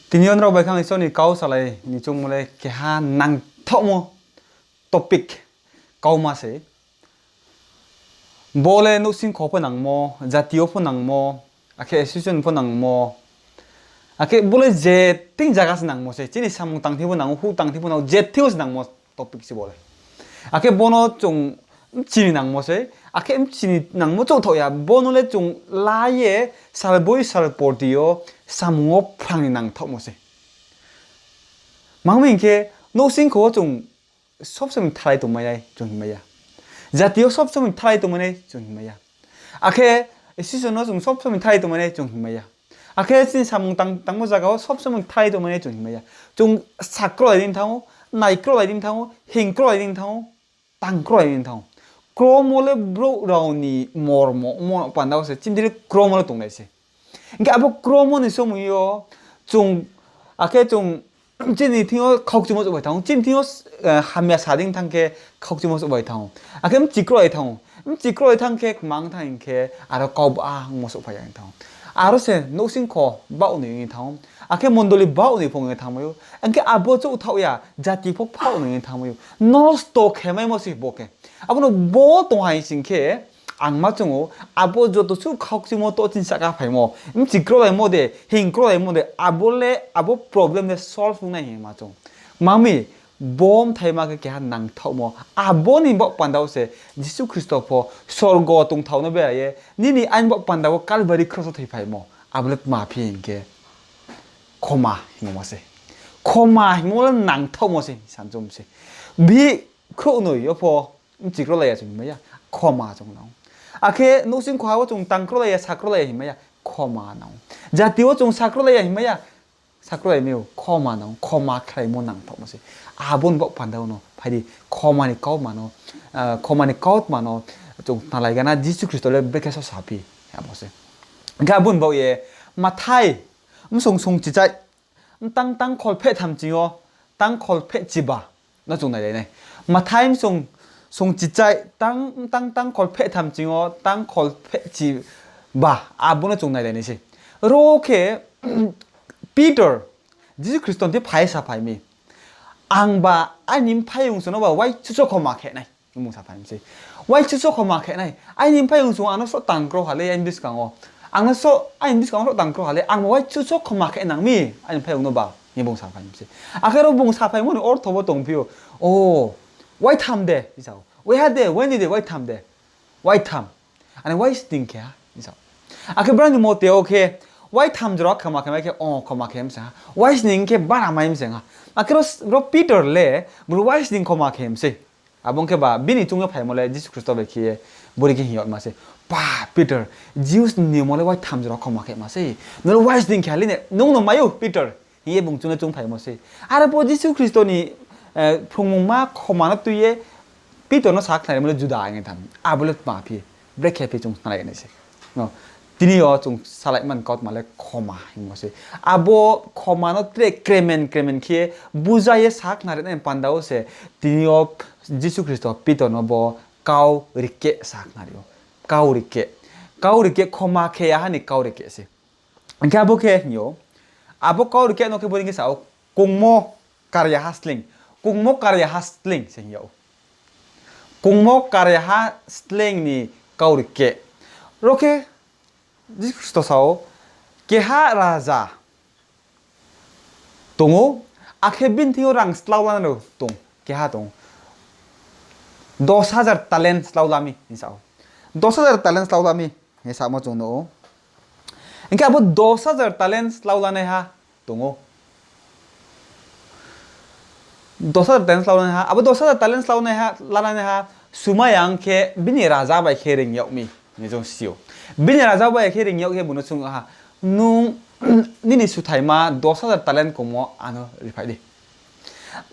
Tin yon ro bai khang so ni kau salai ni chung mole ke ha nang thomo topic kau ma se bole no sin ko nang mo jatio pho nang mo ake association pho nang mo ake bole je ting jaga se nang mo se chini samung tang thi pho nang hu tang thi pho nang je thiu se nang mo topic se bole ake bono chung chini nang mo se ake chini nang mo chung tho ya bono le chung la ye sal boi sal portio samungo phang ni nang tho mo se mang ke no sin ko chung sop sem thai to mai chung mai ya jatio sop sem thai to mai chung mai ya ake season no chung sop sem thai to mai chung mai ya ake sin samung tang mo jaga sop sem thai to mai chung mai ya chung sakro din thau nai kro din thau hing kro din thau tang kro din thau kro mo le bro raw ni mor mo pandao se chindiri kro mo le tong lai se nga abo kro mo ni so mu yo chung ake chung 진이 팅어 걱정 못 하고 진 팅어 하며 사딩 탕게 걱정 못 하고 아 그럼 지크로이 탕 지크로이 탕게 망탕게 알아 거바 모습 봐야 탕 알아서 노싱코 바오니 탕 아케 몬돌리 바오니 봉에 탕모요 안게 아보조 타오야 자티 폭 파오니 탕모요 노스톡 해마이 모습 보게 아보노 뭐 동하이 신게 악마중오 아보조도 수 걱정모 또 진짜가 발모 지크로이 모데 힝크로이 모데 아볼레 아보 프로블렘네 솔브 나이 마중 마미 봄 타이마게 게한 낭타모 아보니 뭐 반다오세 지수 크리스토퍼 솔고 동타오노 베아예 니니 안 뭐 반다고 칼바리 크로스 타이 발모 아볼레 마피인게 코마 힘모세 코마 힘모는 낭타모세 산좀세 비 크로노 여포 지크로이야 좀 뭐야 코마 좀 나오 아케 노신 과와 좀 땅크로야 사크로야 힘이야 코마 나오 자티오 좀 사크로야 힘이야 사크로야 메오 코마 나오 코마 크라이 모낭 토모세 아본 복 반다오노 파디 코마니 까우마노 코마니 까웃마노 좀 나라이가나 지수 그리스도를 베케서 사피 야보세 가본 보예 마타이 송송 지자 땅땅 콜페 탐지요 땅 콜페 지바 나 좀 나이네 마타임 송 진짜 땅 콜페 탐징어 땅 콜페 지바 아보나 종나야 되는지 이렇게 피터 지수 그리스도한테 파이사 파이미 앙바 아님 파용수노 바 와이 추초코 마켓나이 몽사 파임지 와이 추초코 마켓나이 아님 파용수 안어서 땅그로 할래 인디스 강어 앙나서 인디스 강어 땅그로 할래 앙 와이 추초코 마켓 낭미 아님 파용노 바 몽사 파임지 아케로 몽사 파이모니 오르토보 동피오 오 White time there, is all. We had there, when did the white time there? White time. And white stink here, is all. I can brand more, okay. White time drop, come on, oh, come on, white stink, baramaim singer. I cross rob Peter lay, but white stink, come on, say. I won't care Binny Tunga Pamole, this Christopher here, Bodiking here, must say. Bah, Peter, Jews knew more white time drop, come on, say. No white stink, no, my Peter. He won't tune a tung pay, say. I report this to Christoni. 풍목마 코마나 뚜에 피토노 사크나이므로 주다잉에 담 아블렛 마피 브레케피 좀 나라게네시 디니어 좀 살라이만 것 말레 코마 이모시 아보 코마노 트레 크레멘 키에 부자에 사크나레네 판다오세 디니어 지수 그리스도 피토노 보 까우 리케 사크나리오 까우 리케 코마케야 하니 까우 리케시 가보케요 아보 까우 리케 노케 보는 게 사오 공모 karya hustling kungmo karya hustling sehingga kungmo karya hustling ni kau rike roke jisto sao keha raja tongo akhe binti orang slaulan lo tong keha tong 10,000 talent slaulami insao 10,000 talent slaulami hesa mo chungno engka abo 10,000 talent slaulane ha tongo 10,000 talent slaulane ha abo 10,000 talent slaulane ha lalane ha sumayang ke bini raja bai khering yakmi ni jong sio bini raja bai khering yak he bunu chung ha nung nini suthai ma 10,000 talent komo ano rifai di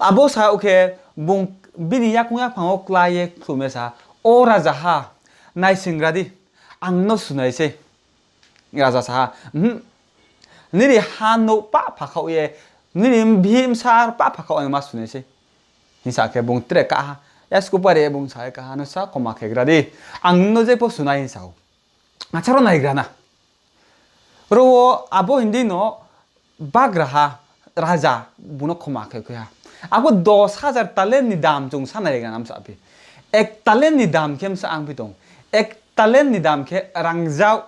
abo sa okay bung bini yakung phango klaye khumesa o raja ha nai singradi angno sunai se raja sa niri hano pa phakau ye niri bhim sar pa phakau ma sunai se hinsa ke bung tre ka yasku pare bung sai ka no sa koma ke gradi angno je po sunai sao acharo nai grana ro abo hindi no bagraha raja buno khoma khe kya abo 10,000 talent ni dam jong sanai ga nam sa pi ek talent ni dam kem sa ang pitong ek talent ni dam khe rangjau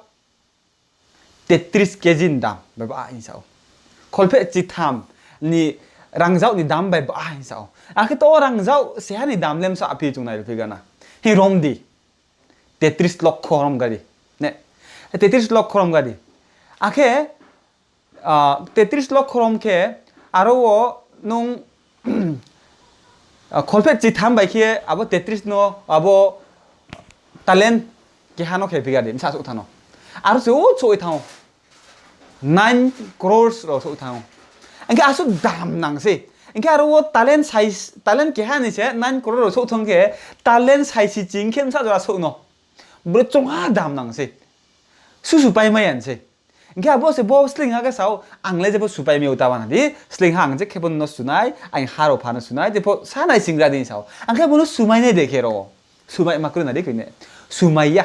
33 kg dam ba in sao kolpe chi tham ni rangjau ni dam ba in sao akhe to rangjau se ni dam lem sa pi jong nai pi ga na hi rom di 33 lok khorom gadi ne 33 lok khorom gadi akhe 33 lok khorom ke aro nung kolpe chi tham bai khe abo 33 no abo talent ke hano khe pi gadi sa su thano aro so thao 9 crores ro so thao angke asu dam nang se angke aro talent size talent ke hani se 9 crore ro so thong ke talent size jing khem sa jora so no bro chonga dam nang se su pai mai an se angke abo se bo sling ha ga sao angle je bo su pai mi uta bana di sling hang je khebon no sunai ang haro phana sunai je bo sanai singra din sao angke bo no sumai ne dekhe ro sumai ma kru na de kine sumai ya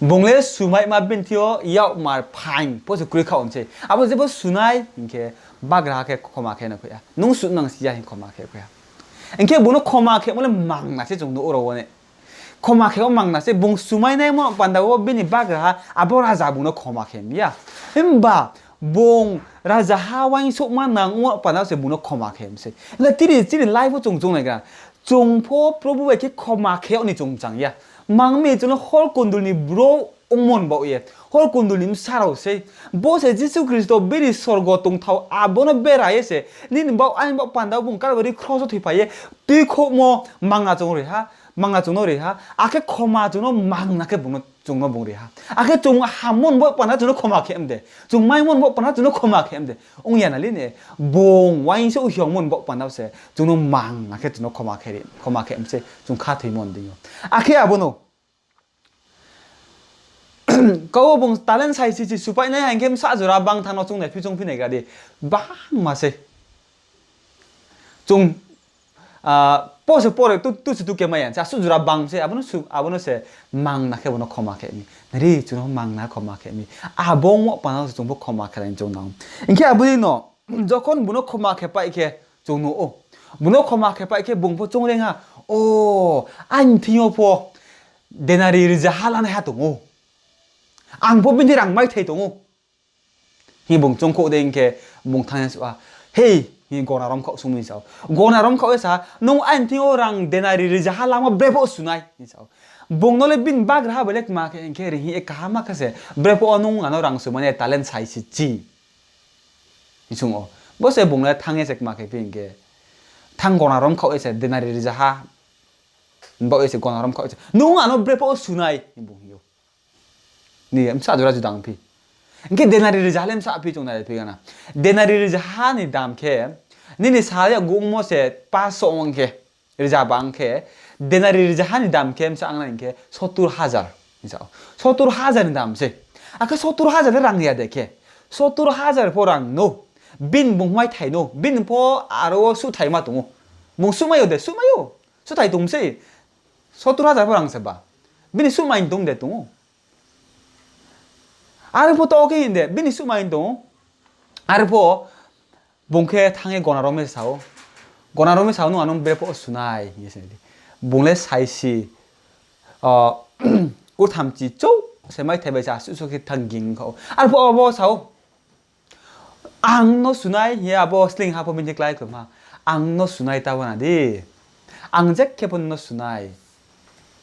bongle sumai ma bentio yau mar phain po se kru khaon se abo je bo sunai angke bagra ke khoma khe na khoya nung su nang sia hin khoma khe khoya angke bo no khoma khe mole mang na se jong no oro wone khoma khe mang na se bong sumai nai mo panda wo bini bagra abo raja bu no khoma khe miya himba bong raja hawain so ma nang wo panda se bu no khoma khe se la tiri live jong jong na ga jong pho probu ke khoma khe ni jong jang ya mang me jong hol kondul ni bro ongmon bo ye hol kondul nim sarau se bo se jisu kristo beri sorgo tong thau abono beraye se nin ba an ba panda bung kar bari cross thoi paye ti kho mo manga jong re ha manga jong re ha ake khoma jong no mang na ke bung jong no bung re ha ake jong hamon bo pana jong khoma khem de jong mai mon bo pana jong khoma khem de ong ya na li ne bong wain se u hyong mon bo pana se jong no mang na ke jong khoma khem se jong kha thoi mon de yo ake abono kau bong talent size si supaya na yang kem sa jura bang thano chung ne phi chung phi ne ga di bang ma se chung pose pore tu ke ma yan sa su jura bang se abono se mang na ke bono khoma ke mi nari chung mang na khoma ke mi abong mo pa na chung bo khoma ke lang chung nang inke abuni no jokon bono khoma ke pa ke chung no o bono khoma ke pa ke bong pho chung lenga o an thio pho denari ri ja halan ha tung o ang po bin dirang mai thei tongu hi bong chong ko deng ke bong thang sa hey hi gona rom kho sumi sao gona rom kho sa nong an thi orang denari ri jahala ma brepo sunai ni sao bong no le bin bag ra belek ma ke ke ri hi ka ma ka se brepo anung ano rang su mane talent sai si ji ni chung o bo se bong le thang e sek ma ke bin ke thang gona rom kho se denari ri jaha bo e se gona rom kho nong ano brepo sunai ni bong yo ni am sa jura ju dang pi inke denari ri jalem sa pi chung na pi gana denari ri jaha ni dam ke ni sa ya gong mo se pa so ong ke ri ja bang ke denari ri jaha ni dam ke sa ang na inke 70000 ni sa 70000 ni dam se aka 70000 rang ya de ke 70000 po rang no bin bong mai thai no bin po aro su thai ma tung mong su mayo de su mayo su thai tung se 70000 po rang se ba bin su mai tung de tung 아르포 떠오게인데 비니 수마인동 아르포 봉케 탕에 고나롬에 사오 노 아놈 베포 수나이 예세디 봉레 사이시 꼬탐지 쪼 세마이 테베자 수수기 탕긴 거 아르포 어버 사오 앙노 수나이 예 아버 슬링 하포 민지 클라이 그마 앙노 수나이 따와나디 앙제 케본노 수나이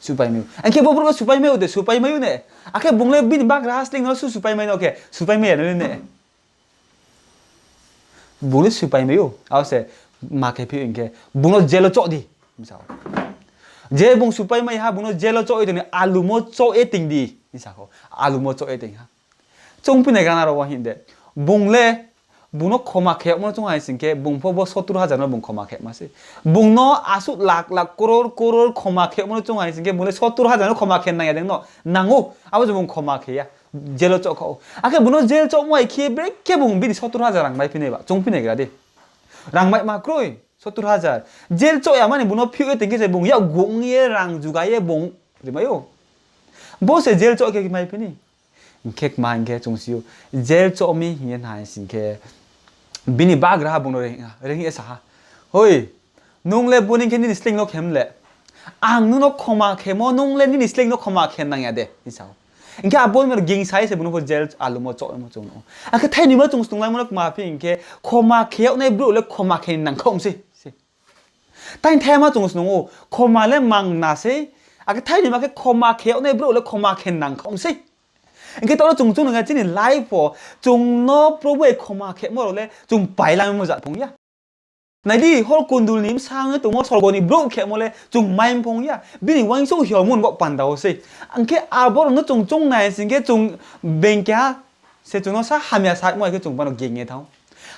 supaya meu. Angke bobro supaya meu de supaya meu ne. Ake bungle bin bag rasling no supaya meu ke. Supaya meu ne. Bungle supaya meu. Ause make pi ingke bungle jelo chok di. Misal. Je bung supaya meu ha bungle jelo chok itu ne alu mo chok eting di. Misal ko alu mo chok eting ha. Chung pine kana ro wa hinde. Bungle bungo khoma khe mo chung ai singke bungpho bo 70000 no bung khoma khe mase bungno asu lak crore khoma khe mo chung ai singke bune 70000 no khoma khe na ya deng no nangu abo bung khoma khe ya jelo chok kho ake buno jel chok mo ai khe brek ke bung bi 70000 rang mai pine ba chung pine gra de rang mai ma kroi 70000 jel chok ya mani buno phi e tengke je bung ya gong ye rang juga ye bung de mayo bo se jel chok ke mai pine kek man ke chung siu gel cho mi hian hai sin ke bini bagra bung ring esa hoi nung le buning ke ni sling no khem le ang nu no khoma khemo nung le ni sling no khoma khen nang ya de ni sao inke abon mer ging sai se bunu gel alu mo cho mo chung no a ke thai ni mo chung stung lai mo ma phi inke khoma kheo nei bru le khoma khen nang khom si tai the ma chung stung o khoma le mang na se a ke thai ni ma ke khoma kheo nei bru le khoma khen nang khom si inke to chung chung nga chin live po chung no pro we khoma khe mo le chung pai la mo za thong ya này đi hol kundul nim sang ấy tụi nó sầu boni bro kẹo mole chung mai phong ya bini wang sâu hiểu muốn bọc bàn đầu xí anh cái abo nó chung chung này xin cái chung bên kia sẽ chúng nó sa hamia sa mọi cái chung bao nó ghê nghe thấu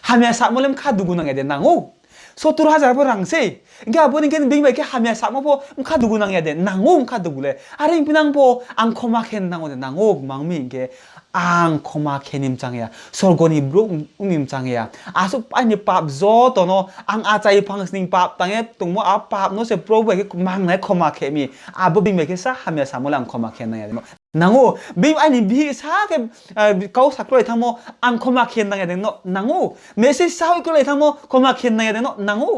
hamia sa mole khá đủ năng để năng ô số tu ra bao răng xí cái abo những cái bên bên cái hamia sa mà po khá đủ năng để năng ô khá đủ le à riêng pinang po ang khoma khen năng ô để năng ô mang mình cái ang khoma khenim changya sorgoni bro ungim changya asu pani pap zo to no ang achai phangsning pap tange tungmo a pap no se pro ke mang na khoma khemi abu bing me ke sa hamya samolang khoma khen na ya no nango bim ani bi sa ke kau sakroi thamo ang khoma khen na ya de no nango message sa ko le thamo khoma khen na ya de no nango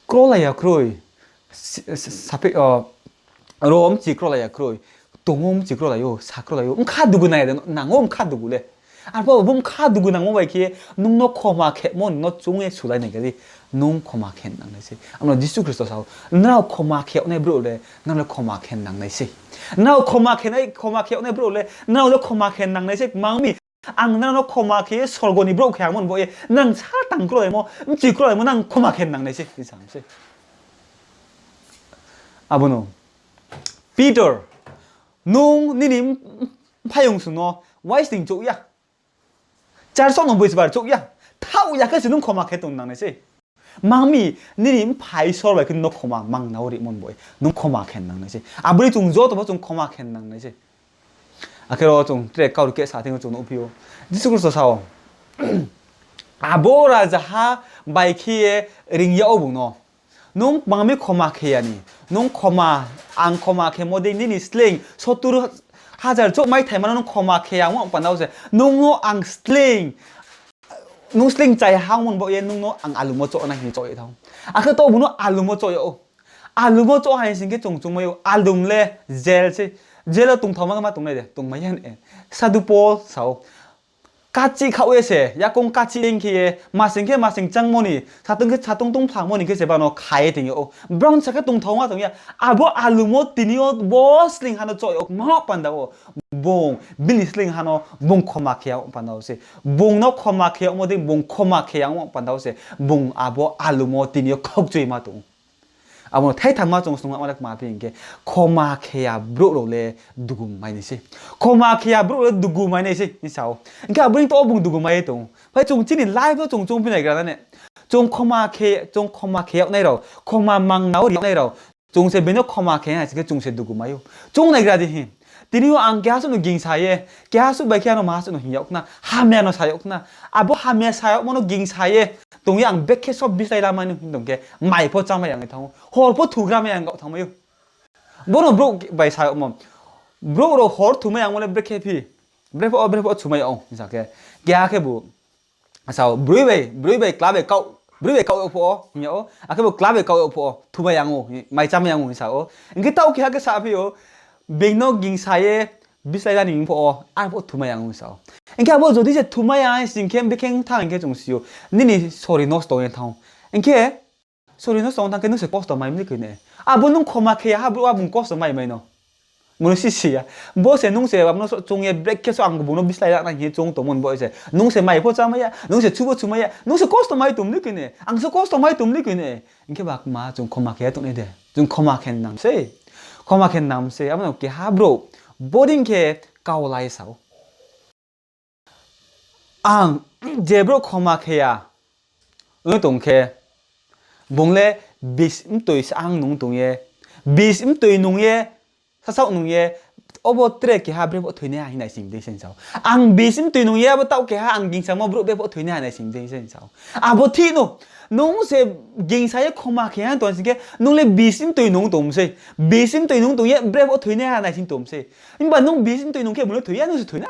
krola ya kroi sape rom chi krola ya kroi 동음 지그러다요 사그러다요 카두고 나야 돼 낭옴 카두고래 아뭐 몸 카두고 낭옴 이렇게 농노 코마케 뭐너 종에 수다네 게디 농 코마케 낭네시 아마 지수 그리스도서 나 코마케 오네 브로래 나를 코마케 낭네시 나 코마케 나이 코마케 오네 브로래 나를 코마케 낭네시 마음이 앙나노 코마케 설고니 브로케 하면 뭐에 난 사땅 그러래 뭐 지그러래 뭐난 코마케 낭네시 이상세 아보노 피터 nung ninim payung suno wasting chok ya char so no bois bar chok ya thau ya ka sinung khoma khetong nang ne se mangmi ninim pai so ba kin no khoma mang nauri mon boy nung khoma khen nang ne se abri chung zo to ba chung khoma khen nang ne se akero chung tre kaur ke sa thing chung no pio diskur so sao abora jaha bai khie ring ya obung no nung mangmi khoma kheyani nung khoma ang khoma khe moding ni sling sotur hajar chok mai thai manung khoma khe yang mo panau se nung no ang sling nung sling chai hang mon bo ye nung no ang alu mo chok na hi chok ye thong a kha to bu no alu mo chok yo alu mo chok hai sing ke chung chung mo alum le gel se gel tung thoma ma tung ne de tung mai yan sadu po sao 까치 카오에세 야공 까치 링키에 마싱케 마싱 짱모니 사동게 사동동 방모니 그 제바노 가에 등요 브라운 차가 동통화 동이야 아보 알루모 디니오 보슬링 하나 쪼요 뭐 반다고 봉 빌리슬링 하나 봉 코마케야 반다오세 봉노 코마케야 모데 봉 코마케야 반다오세 봉 아보 알루모 디니오 컵주이 마동 아무 타이탄마 좀 송마 마락 마피인게 코마케야 브로로레 두구 마이니시 코마케야 브로로 두구 마이니시 니사오 그러니까 브링 또 붕 두구 마이 동 파이 좀 진이 라이브 좀 피나 그러네 좀 코마케야 네로 코마망 나오리 네로 종세 베노 코마케야 지게 종세 두구 마요 종네 그라디 힘 디리오 안 게하스노 깅사에 게하스 바키아노 마스노 힘역나 하메노 사역나 아보 하메 사역 모노 깅사에 동이 안 백해서 비싸이라마는 힘동게 마이 포장마 양이 타고 홀포 두그라마 양가 타고요 뭐노 브로 바이 사역 뭐 브로로 홀 두마 양모레 브레케피 브레포 주마 양 이사게 게하게 부 sao 브레베 클럽에 cậu po nhớ à cái bộ club về cậu po thu mai yang mai trăm yang sao cái tao kia cái sao phiêu bên nó ging sai bisa ra ning po ai po thu mai yang sao cái bộ rồi thì thu mai yang xin kem bekeng thang cái trong siêu nini sorry no sto yang thang cái sorry no sto thang cái nó sẽ post mai mới cái này à bộ nó khoma kia ha bộ bung post mai mai nó muốn xí xí à bố sẽ nung sẽ nó trong cái break cái số ăn của bố nó biết lại là cái trong tổ môn bố sẽ nung sẽ mày phố cha mày nung sẽ chú mày nung sẽ cost mày tụm nước cái này ăn sẽ cost mày tụm nước cái này cái bạc mà trong khoma kia tụm này đấy trong khoma khen nam sẽ ám cái ha bro boarding kia cao lại sao ăn J bro khoma kia ở trong kia bông lệ bis tuổi sang nung tụm ye bis tuổi nung ye sao nung ye obo tre ke ha bre bo thoine ha hinai sing de sen sao ang bisim tu nung ya bo tau ke ha ang ging sang mo bro be bo thoine ha nai sing de sen sao bo thi no nung se ging sa ye khoma ke han ton sing ke nung le bisim tu nung tom se bisim tu nung tu ye bre bo thoine ha nai sing tom se in ba nung bisim tu nung ke mo le thoya nung se thoina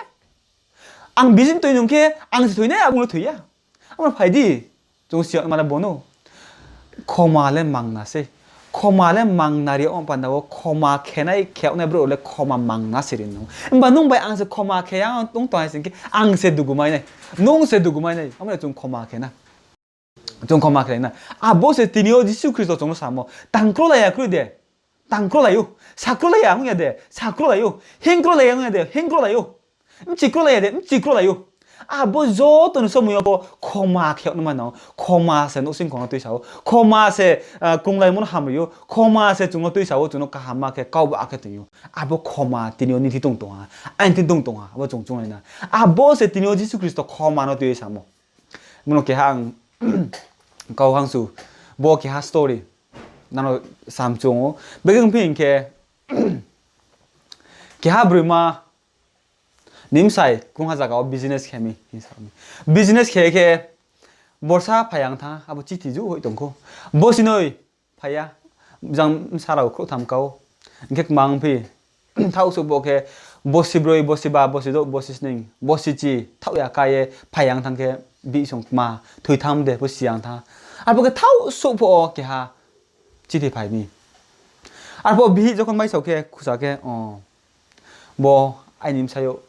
ang bisim tu nung ke ang se thoine ha mo le thoya ama phai di jong sia ma la bono khoma le mang na se khoma le mang na ri on pan da khoma khenai kheu ne bro le khoma mang na sirin no ba nung bai ang se khoma khe yang tung to sin ke ang se du gu mai nei nung se du gu mai nei amle chung khoma khe na chung khoma khe na bo se tinio jisu kristo chung sa mo tang kro la ya kru de tang kro la yu sa kro la ya ng ya de sa kro la yu hen kro la ya ng ya de hen kro la yu chi kro la ya de chi kro la yu bo zo to no so mu yo bo khoma kheu no ma no khoma se no sing kong tui sao khoma se kung lai mon ham yo khoma se chung no tui sao chung no ka ham ma ke kau ba ke tu yo bo khoma tinio ni thi tong tong an tin tong tong bo chung chung na bo se tinio jisu kristo khoma no tui sa mo mo ke hang kau hang su bo ke ha story na no sam chung be ging pin ke ke ha brima nimsai kung haja ka business khemi business khe ke borsa phayang tha abo chiti ju hoi tongko bosinoi phaya jang sarau kho tham kau ngek mang phi thau su bo ke bosi broi bosi ba bosi do bosi sning bosi chi thau ya ka ye phayang thang ke bi song ma thui tham de bosi yang tha abo ke thau su bo ke ha chiti phai mi abo bi jokon mai sau ke khusa ke bo ai nim sayo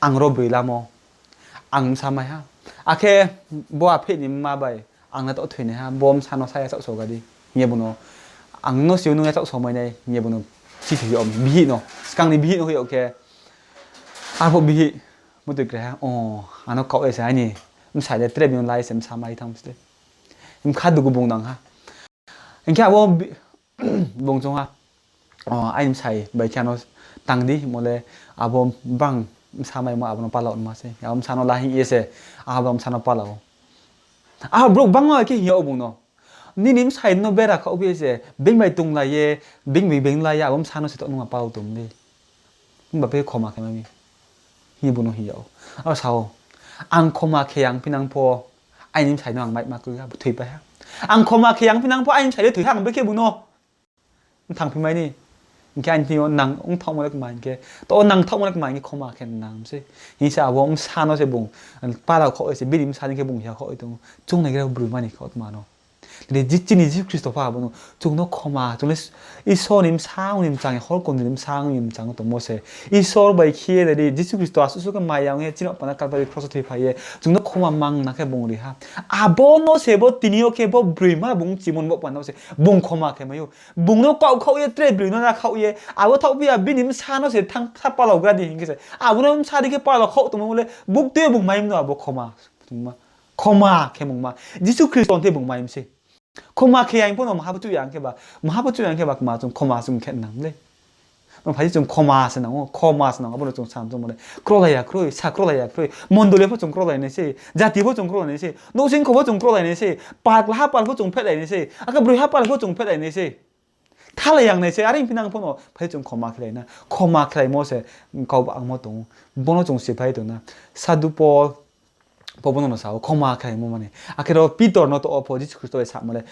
ang robri lamo ang samai ha akhe bo a phe nim ma bai ang na to thine ha bom sano sai sa so ga di nge buno ang no siu nu nge sa so mai nei nge buno chi thi om bi no skang ni bi no ho ke bo bi mo tu kre ha ano ko e sa ni m sai de tre bi on lai sem samai tham ste im kha du gu bong nang ha en kya bo bong jong ha ai im sai bai kya no tang di mo le abom bang samai mo abno palaw ma se am sano lahi ese abam sano palaw bro bangwa ke hiyo bung no ni nim sai no bera ka obi se bing mai tung la ye bing la ya abam sano se to no palaw tum ni ba pe khoma ke mi hi bu no hiyo sao ang khoma ke yang pinang po ai nim sai no ang mai ma ku ga thui pa ha ang khoma ke yang pinang po ai nim sai de thui hang be ke bu no thang pi mai ni cái anh nhiều nắng ông thông một cái màn kia tôi nắng thông một cái màn kia không mà khen nắng chứ như sao ông san nó sẽ bùng ba đầu khỏi sẽ biết điểm san cái bùng hiểu khỏi tung chung này cái bự mà này khỏi mà nó 근데 지진이 크리스토파 보노 중노 코마 중레 이소님 상우님 장에 홀콘님 상우님 장 또 모세 이소 바이 키에들이 지수 크리스토 아수수가 마양에 진업 바나 칼바리 크로스티 파이에 중노 코마 망 나케 봉리하 아보노 세보 티니오케 보 브리마 봉 지몬 못 반나세 봉 코마 케마요 봉노 까우카우에 트레 브리노나 카우에 아보 타우비야 비님 사노세 탕 사팔라우 가디 잉게세 아보노 사디게 팔라 카우 또 몰레 목대 봉 마임노 아보 코마 정말 코마 케몽마 지수 크리스토한테 봉 마임세 코마 케양 보노 마하부투 양케바 마하부투 양케바 마 좀 코마 좀 캔남네 뭐 바지 좀 코마스 나고 코마스 나고 보노 좀 삼좀 뭐래 크로라야 크로이 사 크로라야 크로이 몬돌레포 좀 크로라이네시 자티포 좀 크로라이네시 노싱코포 좀 크로라이네시 빠글하 빠글포 좀 페라이네시 아까 브루이 하빠글포 좀 페라이네시 탈라양네시 아린 피낭 보노 바지 좀 코마 클라이나 코마 클라이 모세 가우바 악모동 보노 좀 시파이도나 사두포 보보노 사오 코마 카이 모마네 아케로 피토노 또 오포지스 크리스토에 사모레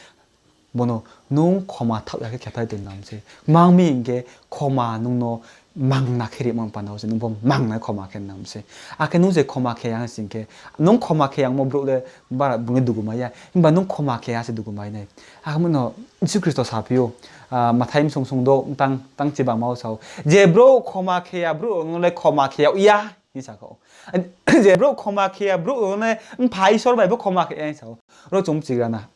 보노 농 코마 타야게 캡파이 된 남세 망미인게 코마 농노 망나 케리 몬 파나오세 농 망나 코마 켄 남세 아케 농세 코마 케양 신게 농 코마 케양 모 브로레 바라 붕에 두고마야 임바 농 코마 케야세 두고마이네 아무노 지스 크리스토 사피오 마타임 송송도 땅 지바 마오사오 제브로 코마 케야 브로 농레 코마 케야 이야 이사고 이제 브로 코마케야 브로 오늘 바이서로 바이버 코마케 에서 로 좀 지가나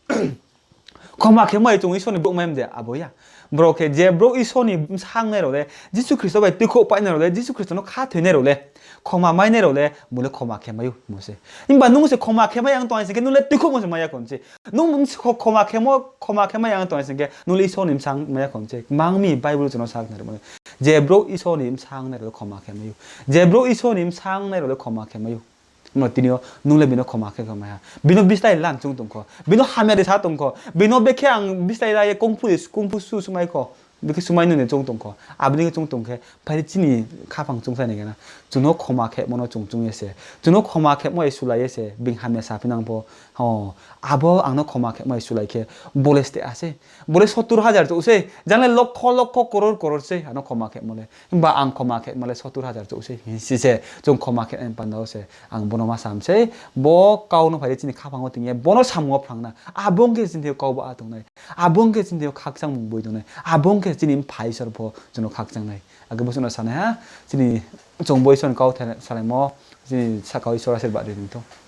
코마케 뭐 좀 이손이 복 맴데 아보야 브로케 제 브로 이손이 상내로래 지수 그리스도 바이 뜨고 빠이내로래 지수 그리스도는 카 되내로래 코마 마이내로래 몰래 코마케 마요 뭐세 임바 농세 코마케 마양 동안에서 눈에 뜨고 뭐세 마야 건지 농 코마케 마양 동안에서 눈에 이손이 상 마야 건지 망미 바이블 주노 상내로 뭐 제브로 이소님 상내로 코마케마요. 제브로 이소님 상내로 코마케마요. 뭐 티니오 눈레비노 코마케마야. 비노 비스타일 란중 동코. 비노 하메데 사동코. 비노 베케앙 비스타일아의 공푸 수수마이코. बेखौ सुमायनो जं दंख आबनि जं दंखे फारि चिनि खाफां जंसा नेगेना जुनो खमा खे मनो जं एसे जुनो खमा खे मय सुलाय एसे बिं हामने साफिनांगबो ह आबो आंनो खमा खे मय सुलायखे बलेस्ते आसे बले 70,000 जौसे जाने लक्ष लक्ष करोड़ करोड़ से आनो खमा खे मले बा आं खमा खे मले 70,000 जौसे सिसे जों खमा खे पान्दावसे आं बनमा सामसे बो काउनो फारि चिनि खाफांगो तिंगे बनो सामुआ फ्रांना आबंगे जिन्दे काउबा आतंनाय आबंगे जिन्दे खाकसां मुंबई दंनाय आबंगे जिनि फाइसर भो जुनो खाकसांनाय आगे बसनो साने हा जिनि जों बयसन काउ सालाय म जिनि साकाउ इसरा सेरबा दिनथ